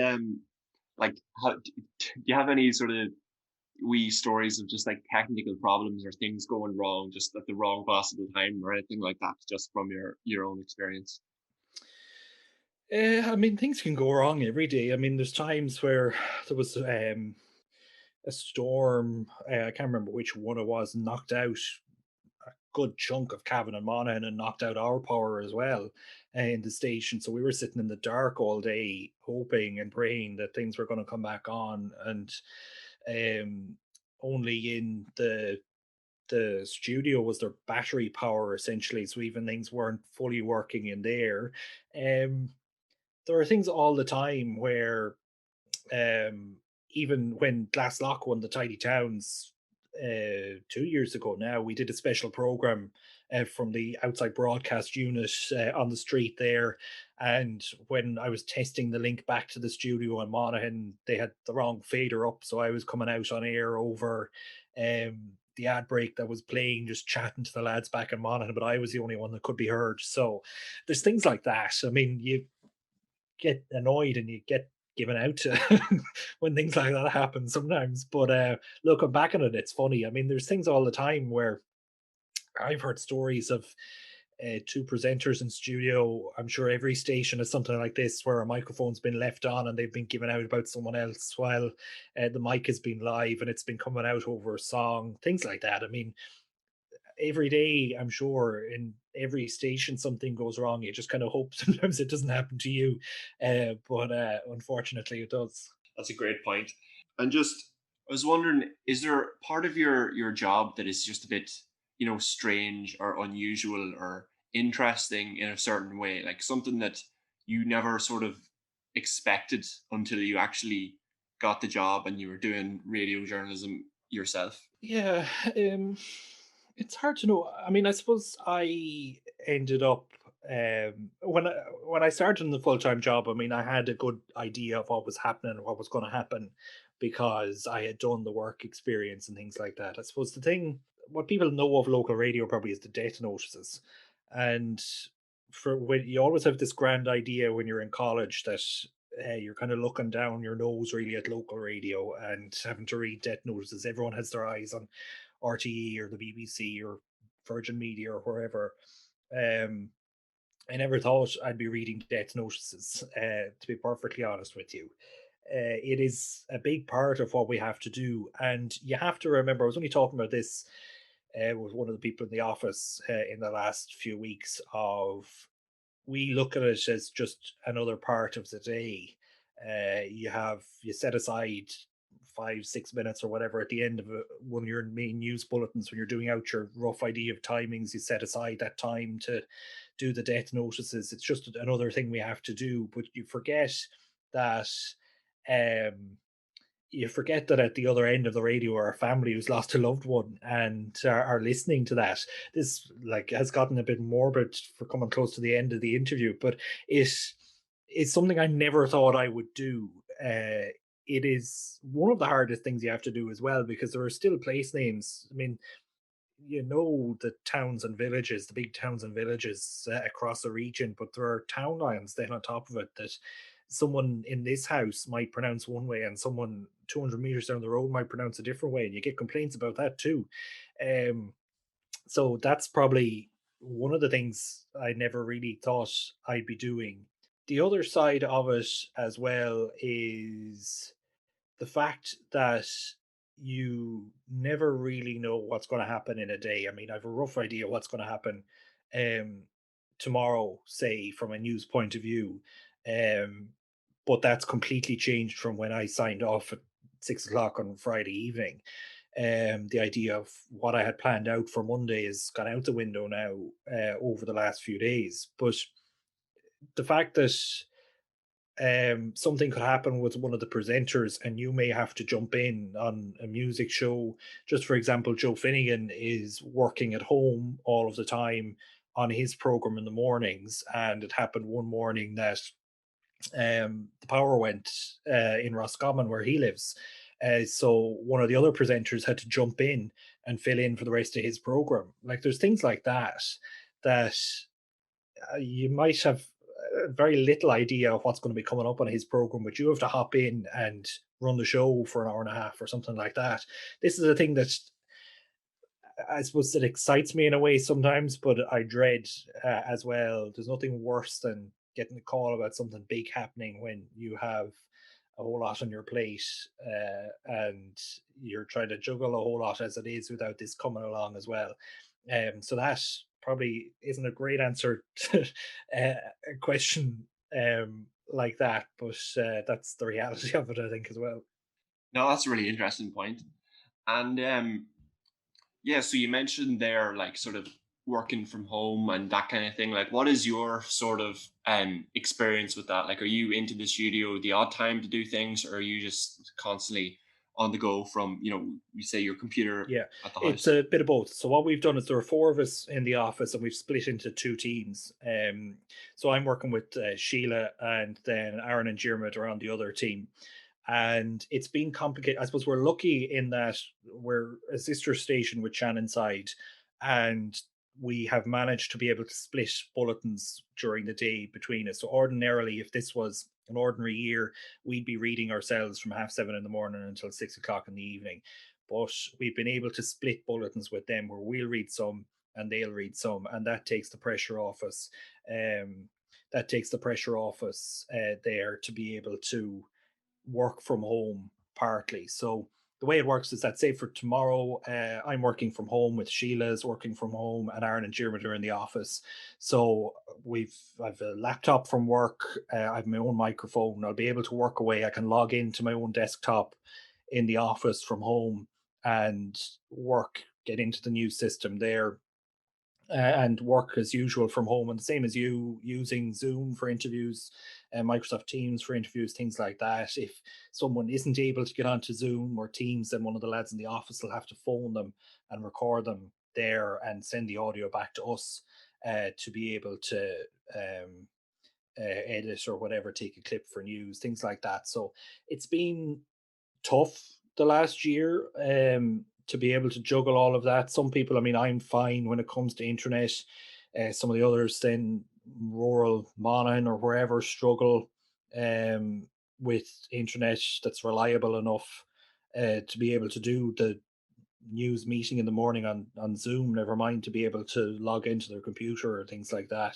like, do you have any sort of wee stories of just like technical problems or things going wrong just at the wrong possible time or anything like that, just from your own experience? I mean, things can go wrong every day. I mean, there's times where there was a storm. I can't remember which one it was. Knocked out good chunk of Cavan and Monaghan, and knocked out our power as well in the station. So we were sitting in the dark all day, hoping and praying that things were going to come back on. And only in the studio was there battery power, essentially. So even things weren't fully working in there. Um, there are things all the time where, um, even when Glaslock won the Tidy Towns 2 years ago now, we did a special program from the outside broadcast unit on the street there. And when I was testing the link back to the studio in Monaghan, they had the wrong fader up. So I was coming out on air over the ad break that was playing, just chatting to the lads back in Monaghan, but I was the only one that could be heard. So there's things like that. I mean, you get annoyed and you get given out to when things like that happen sometimes. But looking back on it, it's funny. I mean, there's things all the time where I've heard stories of two presenters in studio. I'm sure every station has something like this where a microphone's been left on and they've been given out about someone else while the mic has been live and it's been coming out over a song, things like that. I mean, every day, I'm sure in every station something goes wrong. You just kind of hope sometimes it doesn't happen to you, but unfortunately it does. That's a great point. And just, I was wondering, is there part of your job that is just a bit, strange or unusual or interesting in a certain way, like something that you never sort of expected until you actually got the job and you were doing radio journalism yourself? Yeah, it's hard to know. I mean, I suppose I ended up when I started in the full time job. I mean, I had a good idea of what was happening and what was going to happen because I had done the work experience and things like that. I suppose the thing, what people know of local radio probably is the death notices, and for when you always have this grand idea when you're in college that you're kind of looking down your nose really at local radio and having to read death notices. Everyone has their eyes on RTE or the BBC or Virgin Media or wherever. Um, I never thought I'd be reading death notices, to be perfectly honest with you. It is a big part of what we have to do. And you have to remember, I was only talking about this with one of the people in the office in the last few weeks of we look at it as just another part of the day. You set aside 5 6 minutes or whatever at the end of one of your main news bulletins when you're doing out your rough idea of timings. You set aside that time to do the death notices. It's just another thing we have to do, but that um, you forget that at the other end of the radio are a family who's lost a loved one and are listening to that. This like has gotten a bit morbid for coming close to the end of the interview, but it is something I never thought I would do. It is one of the hardest things you have to do as well because there are still place names. I mean, the towns and villages, the big towns and villages across the region, but there are town lines then on top of it that someone in this house might pronounce one way and someone 200 meters down the road might pronounce a different way. And you get complaints about that too. Um, so that's probably one of the things I never really thought I'd be doing. The other side of it as well is the fact that you never really know what's going to happen in a day. I mean, I have a rough idea what's going to happen um, tomorrow, say, from a news point of view. Um, but that's completely changed from when I signed off at 6 o'clock on Friday evening. The idea of what I had planned out for Monday has gone out the window now over the last few days. But the fact that something could happen with one of the presenters and you may have to jump in on a music show. Just for example, Joe Finnegan is working at home all of the time on his program in the mornings, and it happened one morning that the power went in Roscommon where he lives. So one of the other presenters had to jump in and fill in for the rest of his program. Like there's things like that you might have very little idea of what's going to be coming up on his program, but you have to hop in and run the show for an hour and a half or something like that. This is a thing that I suppose it excites me in a way sometimes, but I dread as well. There's nothing worse than getting a call about something big happening when you have a whole lot on your plate and you're trying to juggle a whole lot as it is without this coming along as well. So that probably isn't a great answer to a question like that, but that's the reality of it, I think, as well. No, that's a really interesting point. And yeah, so you mentioned there like sort of working from home and that kind of thing. Like what is your sort of experience with that? Like are you into the studio the odd time to do things, or are you just constantly on the go from, you say your computer Yeah, at the it's house? a bit of both. So what we've done is there are four of us in the office, and we've split into two teams. So I'm working with Sheila, and then Aaron and Jermid are on the other team. And it's been complicated. I suppose we're lucky in that we're a sister station with Shannon Side, and we have managed to be able to split bulletins during the day between us. So ordinarily, if this was an ordinary year, we'd be reading ourselves from 7:30 in the morning until 6 o'clock in the evening. But we've been able to split bulletins with them where we'll read some and they'll read some, and that takes the pressure off us. There to be able to work from home partly. So the way it works is that, say for tomorrow, I'm working from home with Sheila's working from home, and Aaron and Jeremy are in the office. So I've a laptop from work. I have my own microphone. I'll be able to work away. I can log into my own desktop in the office from home and work. Get into the new system there, and work as usual from home, and the same as you, using Zoom for interviews and Microsoft Teams for interviews, things like that. If someone isn't able to get onto Zoom or Teams, then one of the lads in the office will have to phone them and record them there and send the audio back to us, to be able to edit or whatever, take a clip for news, things like that. So it's been tough the last year, to be able to juggle all of that. Some people, I mean, I'm fine when it comes to internet. Some of the others, then rural Monaghan or wherever, struggle with internet that's reliable enough to be able to do the news meeting in the morning on Zoom, never mind to be able to log into their computer or things like that.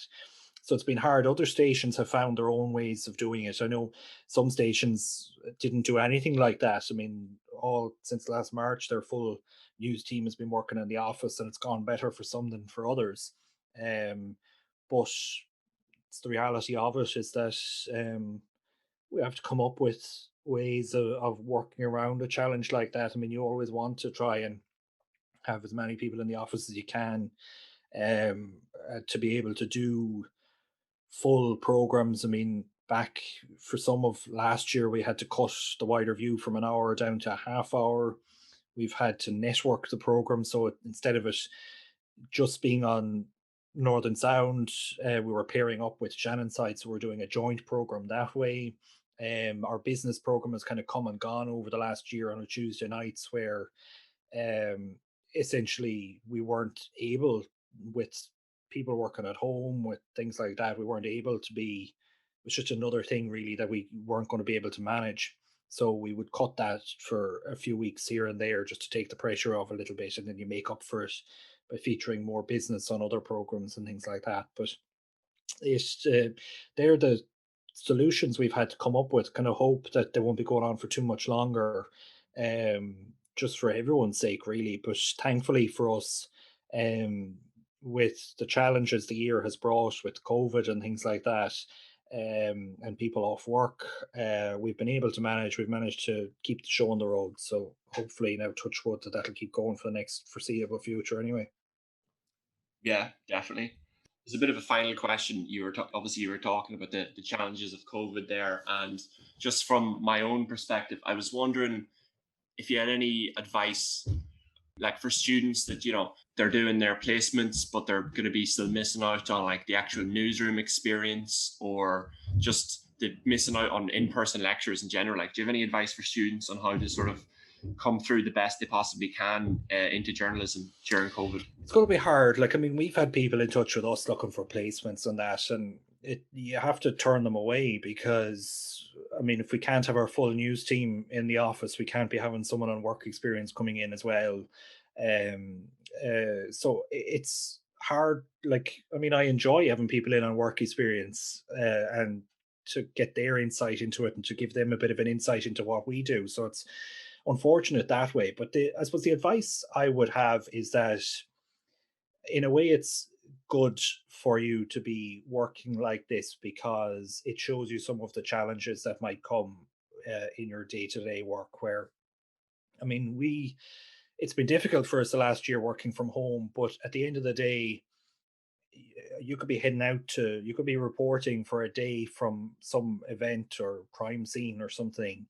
So it's been hard. Other stations have found their own ways of doing it. I know some stations didn't do anything like that. I mean, all since last March, their full news team has been working in the office, and it's gone better for some than for others. But it's the reality of it is that we have to come up with ways of working around a challenge like that. I mean, you always want to try and have as many people in the office as you can, to be able to do full programs. I mean, back for some of last year, we had to cut the wider view from an hour down to a half hour. We've had to network the program, so instead of it just being on Northern Sound, we were pairing up with Shannon Side, so we're doing a joint program that way. Our business program has kind of come and gone over the last year on a Tuesday nights, where um, essentially we weren't able, with people working at home with things like that, we weren't able to be, it was just another thing really that we weren't going to be able to manage. So we would cut that for a few weeks here and there just to take the pressure off a little bit, and then you make up for it by featuring more business on other programs and things like that. But it's they're the solutions we've had to come up with. Kind of hope that they won't be going on for too much longer, um, just for everyone's sake, really. But thankfully for us, um, with the challenges the year has brought with COVID and things like that, and people off work, we've been able to manage. We've managed to keep the show on the road. So hopefully, now touch wood, that'll keep going for the next foreseeable future. Anyway. Yeah, definitely. There's a bit of a final question. Obviously you were talking about the challenges of COVID there, and just from my own perspective, I was wondering if you had any advice, like for students that they're doing their placements, but they're going to be still missing out on like the actual newsroom experience, or just the missing out on in-person lectures in general. Like, do you have any advice for students on how to sort of come through the best they possibly can into journalism during COVID? It's going to be hard. Like, I mean, we've had people in touch with us looking for placements and that, and you have to turn them away because, I mean, if we can't have our full news team in the office, we can't be having someone on work experience coming in as well. Um, so it's hard. Like, I mean, I enjoy having people in on work experience, and to get their insight into it and to give them a bit of an insight into what we do. So it's unfortunate that way. But I suppose the advice I would have is that, in a way, it's good for you to be working like this because it shows you some of the challenges that might come in your day-to-day work. Where, I mean, it's been difficult for us the last year working from home, but at the end of the day, you could be heading out to, you could be reporting for a day from some event or crime scene or something,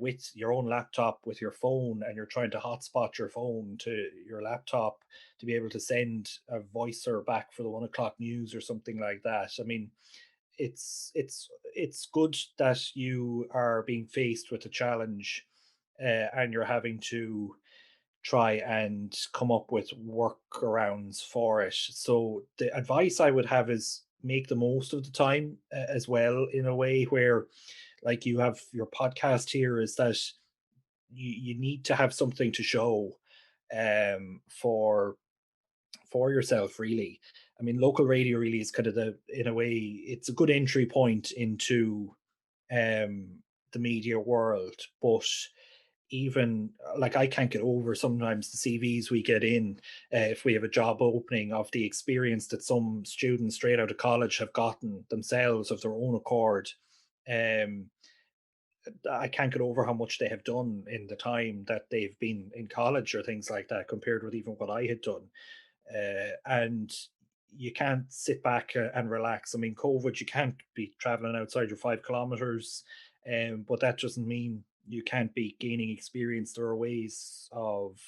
with your own laptop, with your phone, and you're trying to hotspot your phone to your laptop to be able to send a voicer back for the 1 o'clock news or something like that. I mean, it's good that you are being faced with a challenge, and you're having to try and come up with workarounds for it. So the advice I would have is make the most of the time as well, in a way where, like, you have your podcast here, is that you need to have something to show for yourself, really. I mean, local radio really is kind of in a way, it's a good entry point into the media world. But even like, I can't get over sometimes the CVs we get in, if we have a job opening, of the experience that some students straight out of college have gotten themselves of their own accord. Um, I can't get over how much they have done in the time that they've been in college or things like that, compared with even what I had done. And you can't sit back and relax. I mean, COVID, you can't be traveling outside your 5 kilometers, but that doesn't mean you can't be gaining experience. There are ways of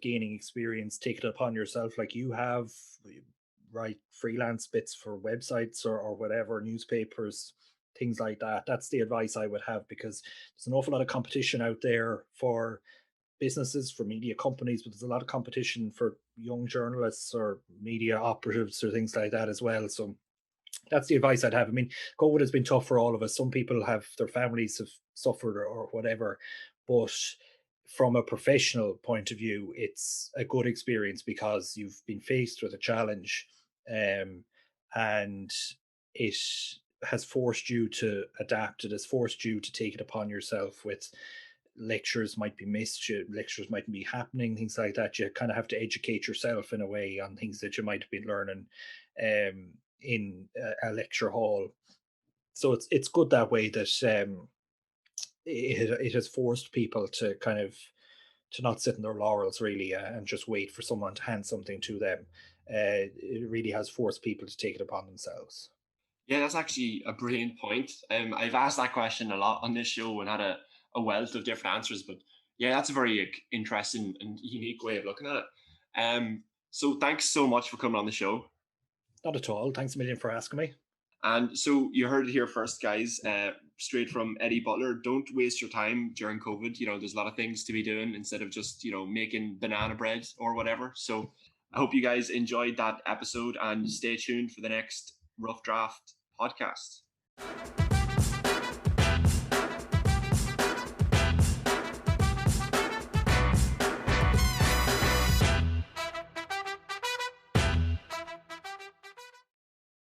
gaining experience. Take it upon yourself, like you have. Write freelance bits for websites or whatever, newspapers, things like that. That's the advice I would have, because there's an awful lot of competition out there for businesses, for media companies, but there's a lot of competition for young journalists or media operatives or things like that as well. So that's the advice I'd have. I mean, COVID has been tough for all of us. Some people have, their families have suffered or whatever, but from a professional point of view, it's a good experience because you've been faced with a challenge, and it has forced you to adapt. It has forced you to take it upon yourself. With lectures might be missed, lectures mightn't be happening, things like that. You kind of have to educate yourself in a way on things that you might have been learning in a lecture hall. So it's good that way, that it has forced people to kind of to not sit in their laurels, really, and just wait for someone to hand something to them. It really has forced people to take it upon themselves. Yeah, that's actually a brilliant point. I've asked that question a lot on this show and had a wealth of different answers, but yeah, that's a very interesting and unique way of looking at it. So thanks so much for coming on the show. Not at all. Thanks a million for asking me. And so you heard it here first, guys, straight from Eddie Butler. Don't waste your time during COVID. You know, there's a lot of things to be doing instead of just, making banana bread or whatever. So I hope you guys enjoyed that episode and stay tuned for the next Rough Draft podcast.